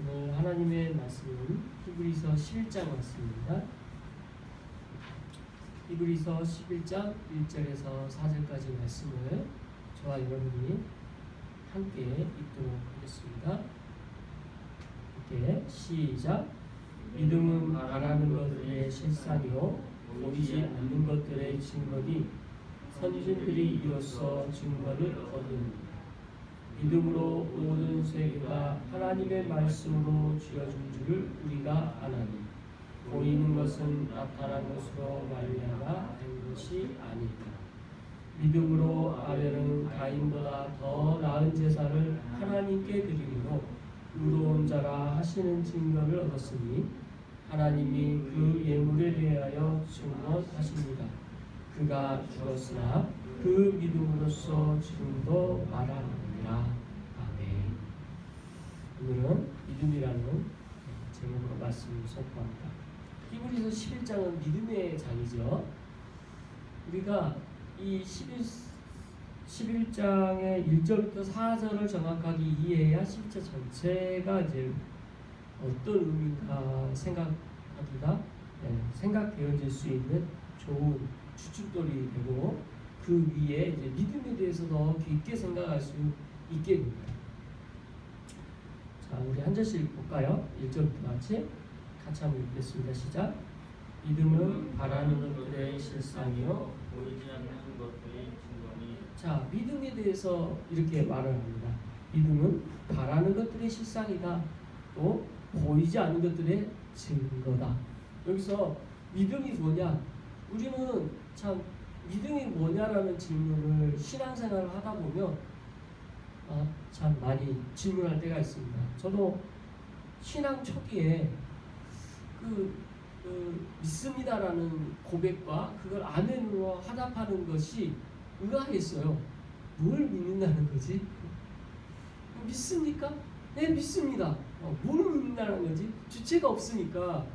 오늘 하나님의 말씀은 히브리서 11장 말씀입니다. 히브리서 11장 1절에서 4절까지 말씀을 저와 여러분이 함께 읽도록 하겠습니다. 함께 시작. 믿음은 바라는 것들의 실상이요 보이지 않는 것들의 증거니 선진들이 이로써 증거를 얻은 믿음으로 모든 세계가 하나님의 말씀으로 지어진 줄을 우리가 아나니 보이는 것은 나타난 것으로 말미암아 된 것이 아니다. 믿음으로 아벨은 가인보다 더 나은 제사를 하나님께 드림으로 의로운 자라 하시는 증거를 얻었으니 하나님이 그 예물에 대하여 증언하십니다. 그가 죽었으나 그 믿음으로써 지금도 말하느니라. 아멘. 오늘은 믿음이라는 제목으로 말씀을 선포합니다. 히브리서 11장은 믿음의 장이죠. 우리가 이 11장의 1절부터 4절을 정확하게 이해해야 11장 전체가 이제 어떤 의미인가 생각되어질 수 있는 좋은 주춧돌이 되고 그 위에 이제 믿음에 대해서 더 깊게 생각할 수 있게 됩니다. 자, 우리 한 절씩 볼까요? 1절부터 같이 한번 읽겠습니다. 시작. 믿음은 바라는 것들의 실상이요 보이지 않는 것들의 증거니. 자, 믿음에 대해서 이렇게 말을 합니다. 믿음은 바라는 것들의 실상이다. 또 보이지 않는 것들의 증거다. 여기서 믿음이 뭐냐? 우리는 참 믿음이 뭐냐라는 질문을 신앙생활을 하다 보면 참 많이 질문할 때가 있습니다. 저도 신앙 초기에 믿습니다라는 고백과 그걸 아멘으로 화답하는 것이 의아했어요. 뭘 믿는다는 거지? 믿습니까? 네, 믿습니다. 뭘 믿는다는 거지? 주체가 없으니까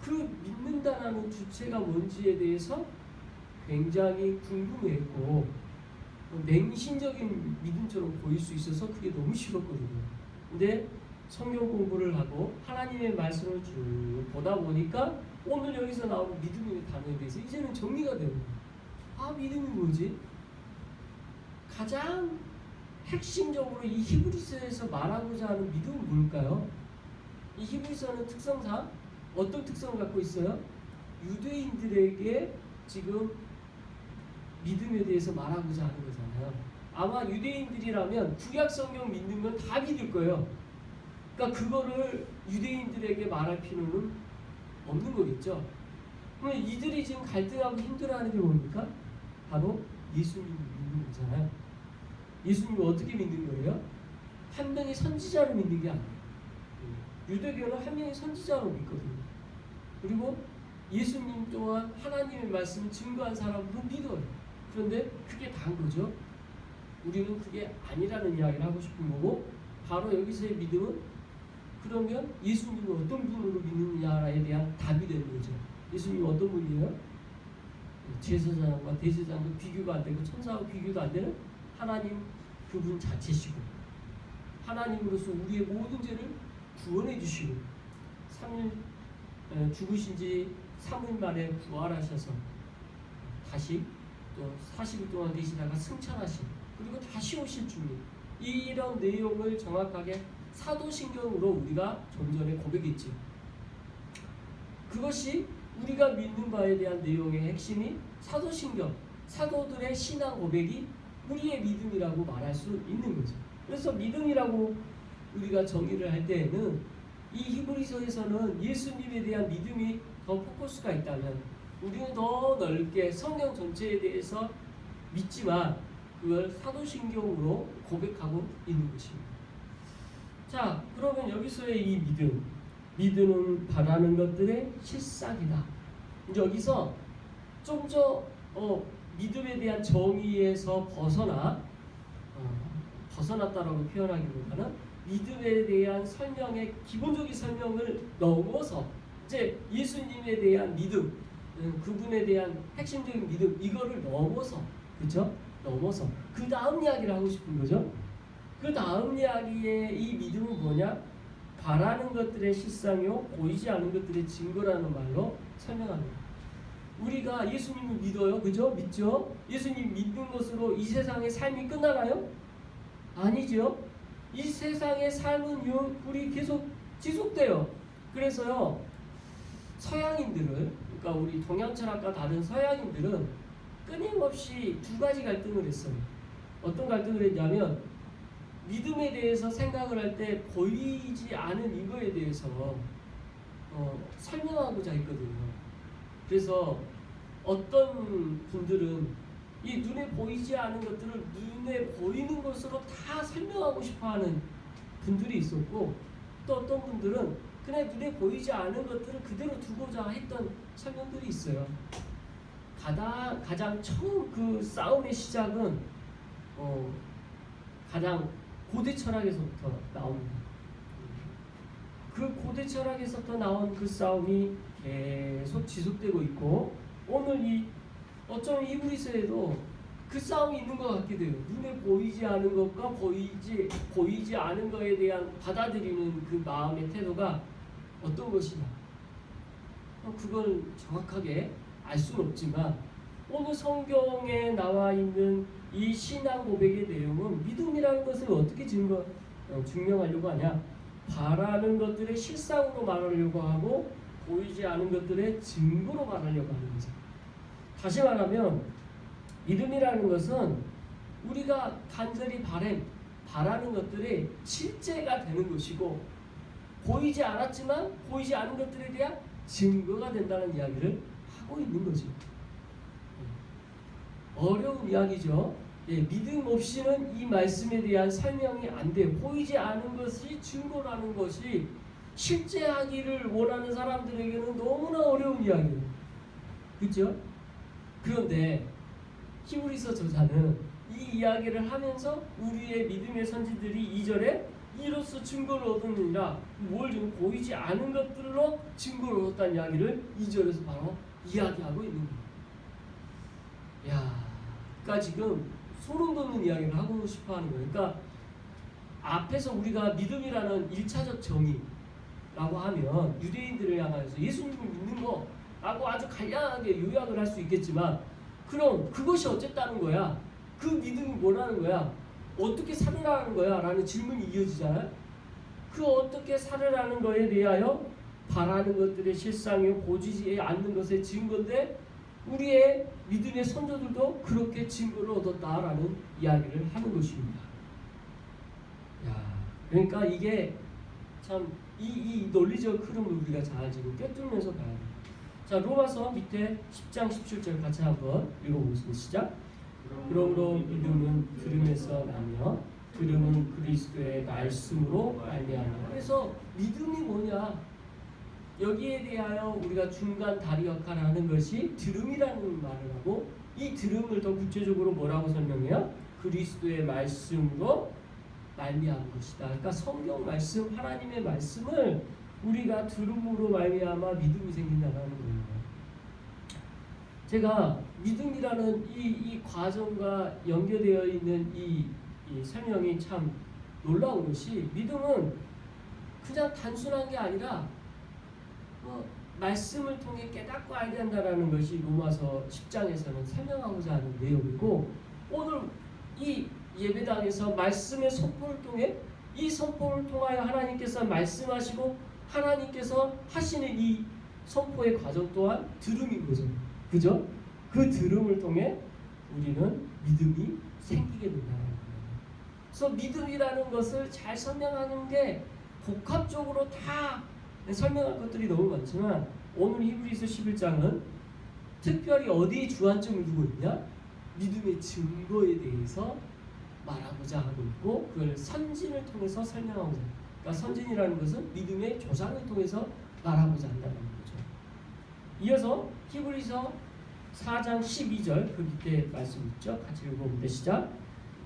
그 믿는다라는 주체가 뭔지에 대해서 굉장히 궁금했고 맹신적인 믿음처럼 보일 수 있어서 그게 너무 싫었거든요. 근데 성경 공부를 하고 하나님의 말씀을 쭉 보다 보니까 오늘 여기서 나오는 믿음의 단어에 대해서 이제는 정리가 되는 거예요. 믿음이 뭐지? 가장 핵심적으로 이 히브리서에서 말하고자 하는 믿음은 뭘까요? 이 히브리서는 특성상 어떤 특성을 갖고 있어요? 유대인들에게 지금 믿음에 대해서 말하고자 하는 거잖아요. 아마 유대인들이라면 구약 성경 믿는 건 다 믿을 거예요. 그러니까 그거를 유대인들에게 말할 필요는 없는 거겠죠. 그럼 이들이 지금 갈등하고 힘들어하는 게 뭡니까? 바로 예수님을 믿는 거잖아요. 예수님을 어떻게 믿는 거예요? 한 명의 선지자로 믿는 게 아니에요. 유대교는 한 명의 선지자로 믿거든요. 그리고 예수님 또한 하나님의 말씀을 증거한 사람으로 믿어요. 그런데 그게 다인 거죠. 우리는 그게 아니라는 이야기를 하고 싶은 거고, 바로 여기서의 믿음은 그러면 예수님을 어떤 분으로 믿느냐에 대한 답이 되는 거죠. 예수님이 어떤 분이에요? 제사장과 대제사장도 비교가 안 되고 천사하고 비교도 안 되는 하나님 그분 자체시고, 하나님으로서 우리의 모든 죄를 구원해 주시고 3일 죽으신 지 3일 만에 부활하셔서 다시 또 40일 동안 계시다가 승천하신, 그리고 다시 오실 주님, 이런 내용을 정확하게 사도신경으로 우리가 좀 전에 고백했죠. 그것이 우리가 믿는 바에 대한 내용의 핵심이 사도신경, 사도들의 신앙 고백이 우리의 믿음이라고 말할 수 있는 거죠. 그래서 믿음이라고 우리가 정의를 할 때에는 이 히브리서에서는 예수님에 대한 믿음이 더 포커스가 있다면 우리는 더 넓게 성경 전체에 대해서 믿지만 그걸 사도신경으로 고백하고 있는 것입니다. 자, 그러면 여기서의 이 믿음은 바라는 것들의 실상이다. 이제 여기서 좀 더 믿음에 대한 정의에서 벗어났다라고 표현하기보다는 믿음에 대한 설명의 기본적인 설명을 넘어서 이제 예수님에 대한 믿음, 그분에 대한 핵심적인 믿음, 이거를 넘어서, 그렇죠? 넘어서 그 다음 이야기를 하고 싶은 거죠. 그 다음 이야기의 이 믿음은 뭐냐? 바라는 것들의 실상이요 보이지 않는 것들의 증거라는 말로 설명합니다. 우리가 예수님을 믿어요, 그죠? 믿죠? 예수님 믿는 것으로 이 세상의 삶이 끝나나요? 아니죠. 이 세상의 삶은 우리 계속 지속돼요. 그래서요, 서양인들은, 그러니까 우리 동양 철학과 다른 서양인들은 끊임없이 두 가지 갈등을 했어요. 어떤 갈등을 했냐면, 믿음에 대해서 생각을 할 때 보이지 않은 이거에 대해서 설명하고자 했거든요. 그래서 어떤 분들은 이 눈에 보이지 않은 것들을 눈에 보이는 것으로 다 설명하고 싶어하는 분들이 있었고, 또 어떤 분들은 그냥 눈에 보이지 않은 것들을 그대로 두고자 했던 설명들이 있어요. 가장 처음 그 싸움의 시작은 가장 고대 철학에서부터 나옵니다. 그 고대 철학에서부터 나온 그 싸움이 계속 지속되고 있고, 오늘 어쩌면 히브리서에도 그 싸움이 있는 것 같기도 해요. 눈에 보이지 않은 것과 보이지 않은 것에 대한 받아들이는 그 마음의 태도가 어떤 것이냐. 그걸 정확하게 알 수는 없지만, 오늘 성경에 나와 있는 이 신앙 고백의 내용은 믿음이라는 것을 어떻게 증명하려고 하냐. 바라는 것들의 실상으로 말하려고 하고 보이지 않은 것들의 증거로 말하려고 하는 거죠. 다시 말하면 믿음이라는 것은 우리가 간절히 바라는 것들이 실제가 되는 것이고, 보이지 않았지만 보이지 않은 것들에 대한 증거가 된다는 이야기를 하고 있는 거죠. 어려운 이야기죠. 믿음 없이는 이 말씀에 대한 설명이 안 돼요. 보이지 않은 것이 증거라는 것이 실제하기를 원하는 사람들에게는 너무나 어려운 이야기예요. 그렇죠? 그런데 히브리서 저자는 이 이야기를 하면서 우리의 믿음의 선지들이 2절에 이로써 증거를 얻었느니라, 뭘 좀 보이지 않은 것들로 증거를 얻었다는 이야기를 2절에서 바로 이야기하고 있는 거예요. 그러니까 지금 소름 돋는 이야기를 하고 싶어 하는 거예요. 그러니까 앞에서 우리가 믿음이라는 1차적 정의라고 하면 유대인들을 향해서 예수님을 믿는 거라고 아주 간략하게 요약을 할 수 있겠지만, 그럼 그것이 어쨌다는 거야? 그 믿음이 뭐라는 거야? 어떻게 살으라는 거야? 라는 질문이 이어지잖아요. 그 어떻게 살으라는 거에 대하여 바라는 것들의 실상이요 보이지 않는 것의 증거인데, 우리의 믿음의 선조들도 그렇게 증거를 얻었다라는 이야기를 하는 것입니다. 그러니까 이게 참 이 논리적 흐름을 우리가 잘 지금 꿰뚫면서 봐야 돼요. 자, 로마서 밑에 10장 17절 같이 한번 읽어보겠습니다. 시작. 그러므로 믿음은 들음에서 나며 들음은 그리스도의 말씀으로 말미암아. 그래서 믿음이 뭐냐? 여기에 대하여 우리가 중간 다리 역할을 하는 것이 들음이라는 말을 하고, 이 들음을 더 구체적으로 뭐라고 설명해요? 그리스도의 말씀으로 말미암은 것이다. 그러니까 성경 말씀, 하나님의 말씀을 우리가 들음으로 말미암아 믿음이 생긴다는 거예요. 제가 믿음이라는 이 과정과 연결되어 있는 이 설명이 참 놀라운 것이, 믿음은 그냥 단순한 게 아니라 말씀을 통해 깨닫고 알게 한다라는 것이 로마서 10장에서는 설명하고자 하는 내용이고, 오늘 이 예배당에서 말씀의 선포를 통해, 이 선포를 통하여 하나님께서 말씀하시고 하나님께서 하시는 이 선포의 과정 또한 들음인 거죠. 그죠? 그 들음을 통해 우리는 믿음이 생기게 된다는 거예요. 그래서 믿음이라는 것을 잘 설명하는 게 복합적으로 다 설명할 것들이 너무 많지만, 오늘 히브리서 11장은 특별히 어디에 주안점을 두고 있냐? 믿음의 증거에 대해서 말하고자 하고 있고, 그걸 선진을 통해서 설명하고자 합니다. 그러니까 선진이라는 것은 믿음의 조상을 통해서 말하고자 한다는 거죠. 이어서 히브리서 4장 12절 그 밑에 말씀 있죠? 같이 읽어봅니다. 시작.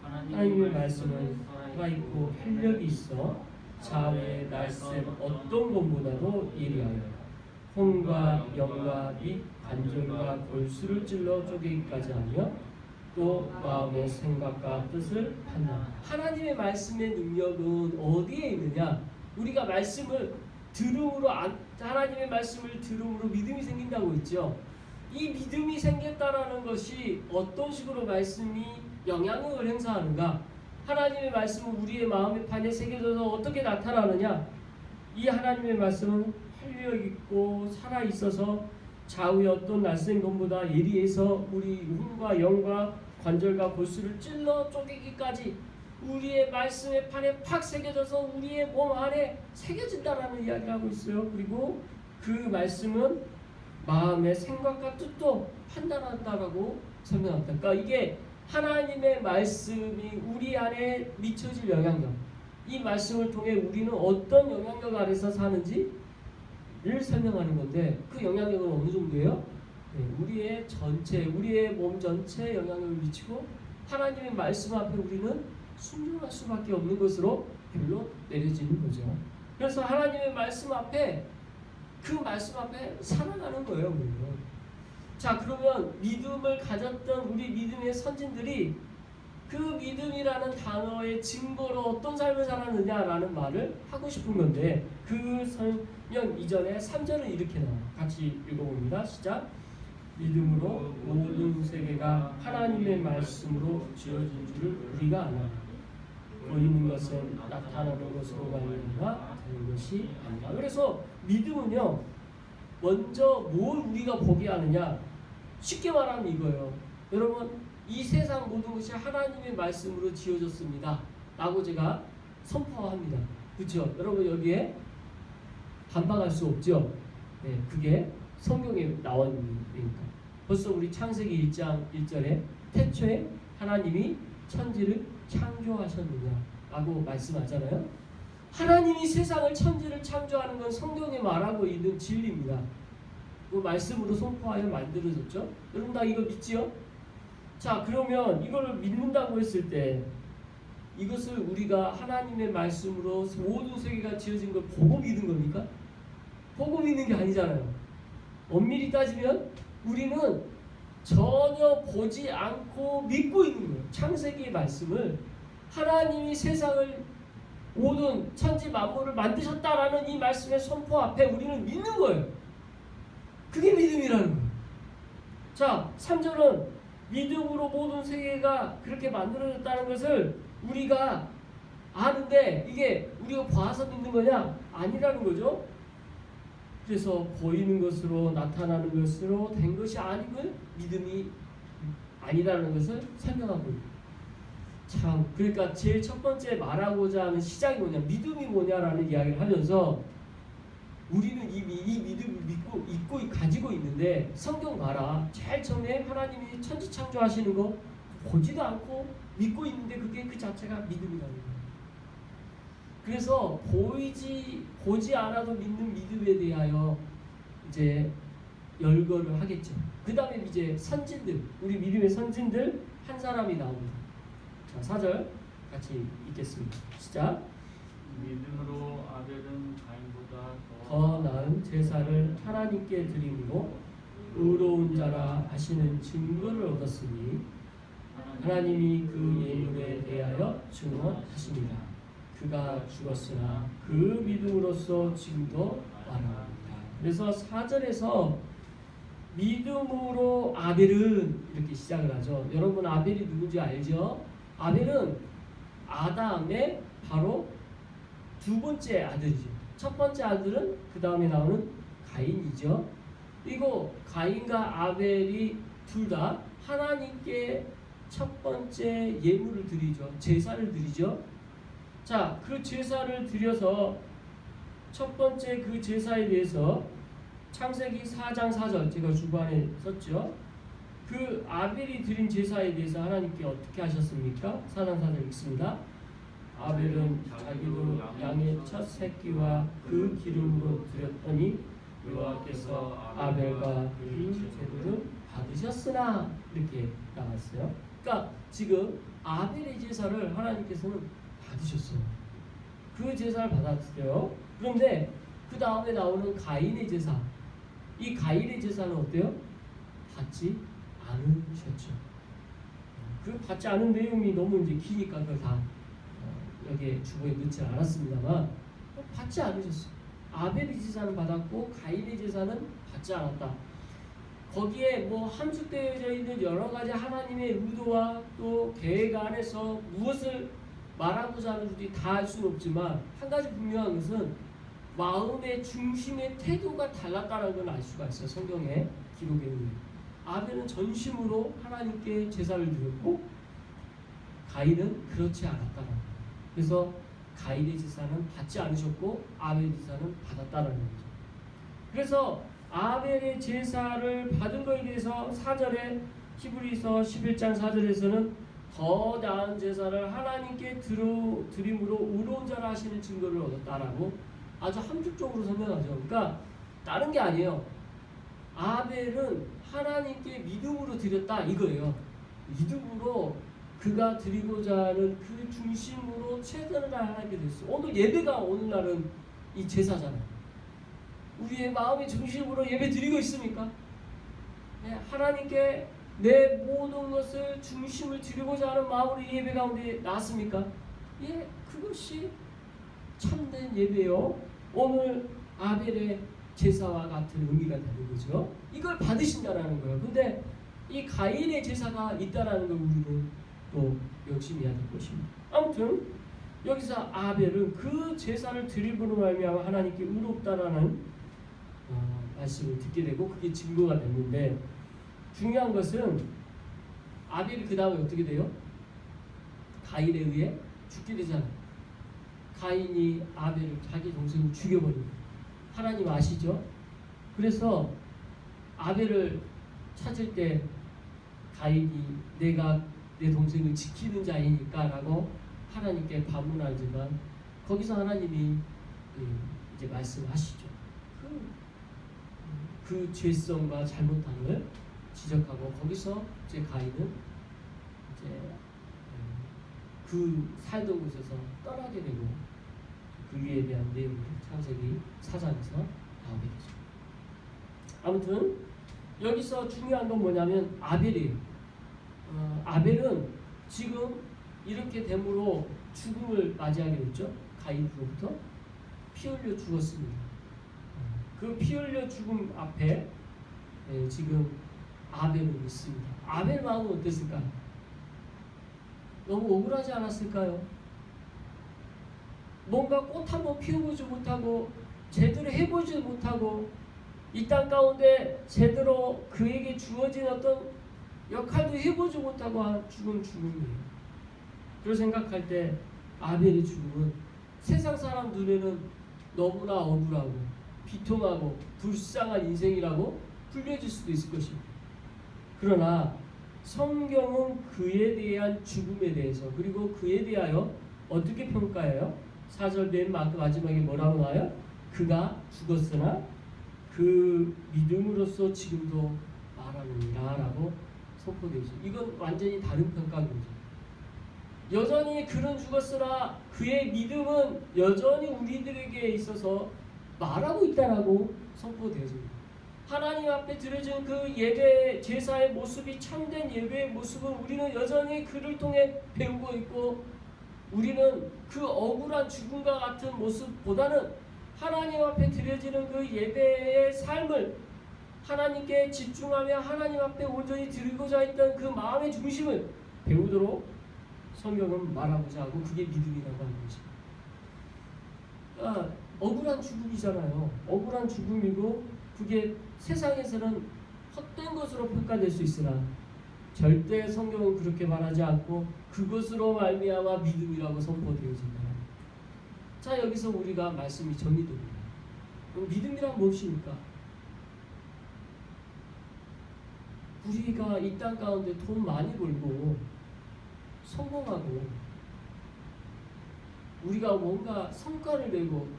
하나님의 말씀은 살아있고 활력이 있어 자외의 날쌘 어떤 것보다도 예리하여 혼과 영과 및 관절과 골수를 찔러 쪼개기까지 하며 또 마음의 생각과 뜻을 판단한다. 하나님의 말씀의 능력은 어디에 있느냐? 우리가 말씀을 들음으로 하나님의 말씀을 들음으로 믿음이 생긴다고 했죠. 이 믿음이 생겼다라는 것이 어떤 식으로 말씀이 영향력을 행사하는가? 하나님의 말씀은 우리의 마음의 판에 새겨져서 어떻게 나타나느냐? 이 하나님의 말씀은 활력 있고 살아 있어서 좌우의 어떤 낯선 것보다 예리해서 우리魂과 영과 관절과 골수를 찔러 쪼개기까지 우리의 말씀의 판에 팍 새겨져서 우리의 몸 안에 새겨진다라는 이야기를 하고 있어요. 그리고 그 말씀은 마음의 생각과 뜻도 판단한다라고 설명합니다. 그러니까 이게 하나님의 말씀이 우리 안에 미쳐질 영향력, 이 말씀을 통해 우리는 어떤 영향력 아래서 사는지를 설명하는 건데, 그 영향력은 어느 정도예요? 네, 우리의 전체, 우리의 몸 전체에 영향력을 미치고 하나님의 말씀 앞에 우리는 순종할 수밖에 없는 것으로 별로 내려지는 거죠. 그래서 하나님의 말씀 앞에, 그 말씀 앞에 살아가는 거예요, 우리는. 자, 그러면 믿음을 가졌던 우리 믿음의 선진들이 그 믿음이라는 단어의 증거로 어떤 삶을 살았느냐라는 말을 하고 싶은 건데, 그 설명 이전에 3절은 이렇게 나와요. 같이 읽어봅니다. 시작. 믿음으로 모든 세계가 하나님의 말씀으로 지어진 줄을 우리가 아나 보이는 것은 나타나는 것으로 말미암아 되는 것이 아니라. 그래서 믿음은요, 먼저 뭘 우리가 보게 하느냐, 쉽게 말하면 이거예요. 여러분, 이 세상 모든 것이 하나님의 말씀으로 지어졌습니다 라고 제가 선포합니다. 그렇죠? 여러분, 여기에 반박할 수 없죠? 네, 그게 성경에 나와 있는 거니까. 벌써 우리 창세기 1장 1절에 태초에 하나님이 천지를 창조하셨느냐 라고 말씀하잖아요. 하나님이 세상을, 천지를 창조하는 건 성경에 말하고 있는 진리입니다. 그 말씀으로 선포하여 만들어졌죠. 여러분 다 이거 믿지요? 자, 그러면 이걸 믿는다고 했을 때 이것을 우리가 하나님의 말씀으로 모든 세계가 지어진 걸 보고 믿는 겁니까? 보고 믿는 게 아니잖아요. 엄밀히 따지면 우리는 전혀 보지 않고 믿고 있는 거예요. 창세기의 말씀을, 하나님이 세상을, 모든 천지 만물을 만드셨다라는 이 말씀의 선포 앞에 우리는 믿는 거예요. 그게 믿음이라는 거예요. 자, 3절은 믿음으로 모든 세계가 그렇게 만들어졌다는 것을 우리가 아는데, 이게 우리가 봐서 믿는 거냐? 아니라는 거죠. 그래서 보이는 것으로, 나타나는 것으로 된 것이 아니면 믿음이 아니라는 것을 설명하고 있습니다. 참, 그러니까 제일 첫 번째 말하고자 하는 시작이 뭐냐, 믿음이 뭐냐라는 이야기를 하면서 우리는 이미 이 믿음을 믿고 가지고 있는데, 성경 봐라, 제일 처음에 하나님이 천지 창조하시는 거 보지도 않고 믿고 있는데 그게 그 자체가 믿음이라는 거예요. 그래서 보지 않아도 믿는 믿음에 대하여 이제 열거를 하겠죠. 그 다음에 이제 선진들, 우리 믿음의 선진들 한 사람이 나옵니다. 자, 4절 같이 읽겠습니다. 시작. 믿음으로 아벨은 가인보다 더 나은 제사를 하나님께 드림으로 의로운 자라 하시는 증거를 얻었으니 하나님이 그 예물에 대하여 증언하십니다. 그가 죽었으나 그 믿음으로써 지금도 말합니다. 그래서 4절에서 믿음으로 아벨은 이렇게 시작을 하죠. 여러분, 아벨이 누군지 알죠? 아벨은 아담의 바로 두 번째 아들이죠. 첫 번째 아들은 그 다음에 나오는 가인이죠. 그리고 가인과 아벨이 둘 다 하나님께 첫 번째 예물을 드리죠. 제사를 드리죠. 자, 그 제사를 드려서 첫 번째 그 제사에 대해서 창세기 4장 4절 제가 주관에 썼죠. 그 아벨이 드린 제사에 대해서 하나님께 어떻게 하셨습니까? 4장 4절 읽습니다. 아벨은 자기도 양의 첫 새끼와 그 기름으로 드렸더니 여호와께서 아벨과 그 제물을 받으셨으나, 이렇게 나왔어요. 그러니까 지금 아벨의 제사를 하나님께서는 받으셨어요. 그 제사를 받았어요. 그런데 그 다음에 나오는 가인의 제사, 이 가인의 제사는 어때요? 받지 않으셨죠. 그 받지 않은 내용이 너무 이제 기니까 그걸 다 여기에 주보에 넣지 않았습니다만, 받지 않으셨어요. 아벨의 제사는 받았고 가인의 제사는 받지 않았다. 거기에 뭐 함축되어져 있는 여러 가지 하나님의 의도와 또 계획 안에서 무엇을 말하고자 하는지 다 알 수는 없지만 한 가지 분명한 것은 마음의 중심의 태도가 달랐다는 걸 알 수가 있어요. 성경의 기록에 의해. 아벨은 전심으로 하나님께 제사를 드렸고 가인은 그렇지 않았다는 거예요. 그래서 가인의 제사는 받지 않으셨고 아벨의 제사는 받았다는 거죠. 그래서 아벨의 제사를 받은 것에 대해서 4절에 히브리서 11장 4절에서는 더 나은 제사를 하나님께 드림으로 의로운 자라 하시는 증거를 얻었다라고 아주 함축적으로 설명하죠. 그러니까 다른 게 아니에요. 아벨은 하나님께 믿음으로 드렸다 이거예요. 믿음으로 그가 드리고자 하는 그 중심으로 최선을 다하게 됐어요. 오늘 예배가 오늘날은 이 제사잖아요. 우리의 마음의 중심으로 예배 드리고 있습니까? 네, 하나님께 내 모든 것을 중심을 드리고자 하는 마음으로 이 예배 가운데 나왔습니까? 예, 그것이 참된 예배요. 오늘 아벨의 제사와 같은 의미가 되는 거죠. 이걸 받으신다라는 거예요. 근데 이 가인의 제사가 있다라는 걸 우리는 또 명심해야 될 것입니다. 아무튼 여기서 아벨은 그 제사를 드림으로 말미암아 하나님께 의롭다라는 말씀을 듣게 되고 그게 증거가 됐는데 중요한 것은 아벨이 그 다음에 어떻게 돼요? 가인에 의해 죽게 되잖아요. 가인이 아벨을 자기 동생을 죽여버립니다. 하나님 아시죠? 그래서 아벨을 찾을 때 가인이 내가 내 동생을 지키는 자이니까 라고 하나님께 반문하지만 거기서 하나님이 이제 말씀하시죠. 그 죄성과 잘못함을 지적하고 거기서 이제 가인은 이제 그 살던 곳에서 떠나게 되고 그 위에 대한 내용이 창세기 4장에서 나오게 되죠. 아무튼 여기서 중요한 건 뭐냐면 아벨이에요. 아벨은 지금 이렇게 됨으로 죽음을 맞이하게 됐죠. 가인으로부터 피 흘려 죽었습니다. 그 피 흘려 죽음 앞에 지금 아벨은 있습니다. 아벨 마음은 어땠을까? 너무 억울하지 않았을까요? 뭔가 꽃 한번 피워보지 못하고 제대로 해보지 못하고 이 땅 가운데 제대로 그에게 주어진 어떤 역할도 해보지 못하고 죽은 죽음이에요. 그걸 생각할 때 아벨의 죽음은 세상 사람 눈에는 너무나 억울하고 비통하고 불쌍한 인생이라고 불려질 수도 있을 것입니다. 그러나 성경은 그에 대한 죽음에 대해서 그리고 그에 대하여 어떻게 평가해요? 4절 맨 마지막에 뭐라고 나와요? 그가 죽었으나 그 믿음으로써 지금도 말하느니라 라고 선포되죠. 이건 완전히 다른 평가입니다. 여전히 그는 죽었으나 그의 믿음은 여전히 우리들에게 있어서 말하고 있다라고 선포되어집니다. 하나님 앞에 드려진 그 예배 제사의 모습이 참된 예배의 모습은 우리는 여전히 그를 통해 배우고 있고 우리는 그 억울한 죽음과 같은 모습보다는 하나님 앞에 드려지는 그 예배의 삶을 하나님께 집중하며 하나님 앞에 온전히 드리고자 했던 그 마음의 중심을 배우도록 성경은 말하고자 하고 그게 믿음이라고 하는 것입니다. 억울한 죽음이잖아요. 억울한 죽음이고 그게 세상에서는 헛된 것으로 평가될 수 있으나 절대 성경은 그렇게 말하지 않고 그것으로 말미암아 믿음이라고 선포되어진다. 자, 여기서 우리가 말씀이 정리됩니다. 그럼 믿음이란 무엇입니까? 우리가 이 땅 가운데 돈 많이 벌고 성공하고 우리가 뭔가 성과를 내고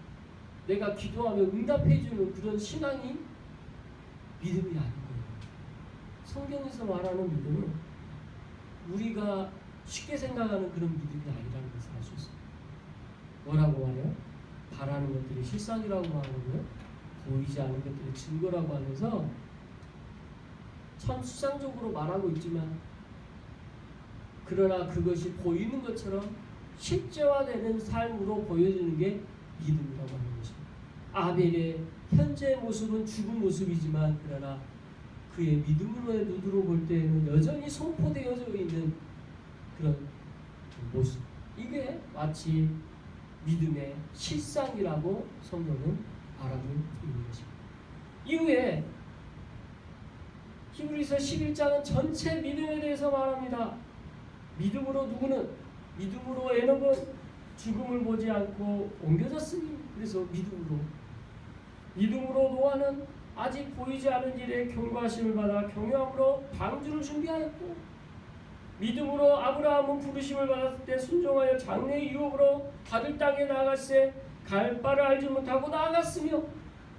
내가 기도하며 응답해주는 그런 신앙이 믿음이 아닌 거예요. 성경에서 말하는 믿음은 우리가 쉽게 생각하는 그런 믿음이 아니라는 것을 알 수 있어요. 뭐라고 말해요? 바라는 것들이 실상이라고 말하고요. 보이지 않는 것들이 증거라고 하면서 참 수상적으로 말하고 있지만 그러나 그것이 보이는 것처럼 실제화되는 삶으로 보여지는 게 믿음이라고 하는 것입니다. 아벨의 현재 모습은 죽은 모습이지만 그러나 그의 믿음으로의 눈으로 볼 때에는 여전히 선포되어져 있는 그런 모습. 이게 마치 믿음의 실상이라고 성경은 말하고 있는 것입니다. 이후에 히브리서 11장은 전체 믿음에 대해서 말합니다. 믿음으로 믿음으로 에녹은 죽음을 보지 않고 옮겨졌으니 그래서 믿음으로 노아는 아직 보이지 않은 일에 경고하심을 받아 경외함으로 방주를 준비하였고 믿음으로 아브라함은 부르심을 받았을 때 순종하여 장래 유업으로 받을 땅에 나아갔을 때 갈 바를 알지 못하고 나아갔으며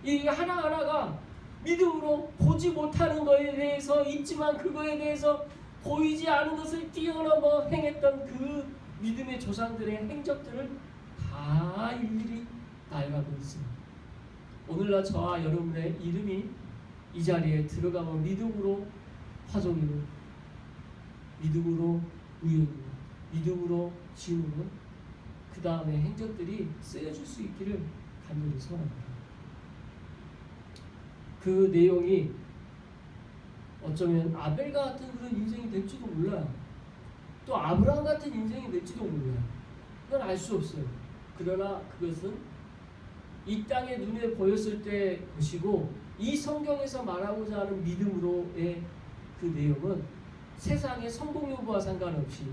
이 하나하나가 믿음으로 보지 못하는 것에 대해서 있지만 그거에 대해서 보이지 않은 것을 뛰어넘어 행했던 그 믿음의 조상들의 행적들을 다 일일이 나열하고 있습니다. 오늘날 저와 여러분의 이름이 이 자리에 들어가면 믿음으로 화종이고 믿음으로 우연이고 믿음으로 진우고 그 다음에 행적들이 쓰여질 수 있기를 간절히 소원합니다. 그 내용이 어쩌면 아벨과 같은 그런 인생이 될지도 몰라요. 또 아브라함 같은 인생이 될지도 몰라요. 그건 알 수 없어요. 그러나 그것은 이 땅에 눈에 보였을 때 것이고 이 성경에서 말하고자 하는 믿음으로의 그 내용은 세상의 성공 여부와 상관없이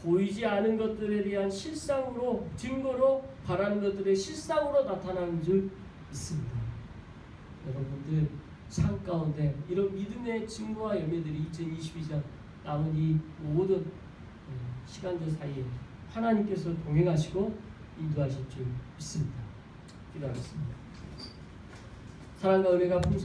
보이지 않은 것들에 대한 실상으로 증거로 바라는 것들의 실상으로 나타나는 줄 믿습니다. 여러분들 삶 가운데 이런 믿음의 증거와 열매들이 2022년 남은 이 모든 시간들 사이에 하나님께서 동행하시고 인도하실 줄 믿습니다. 기도하겠습니다. 사랑과 은혜가 풍성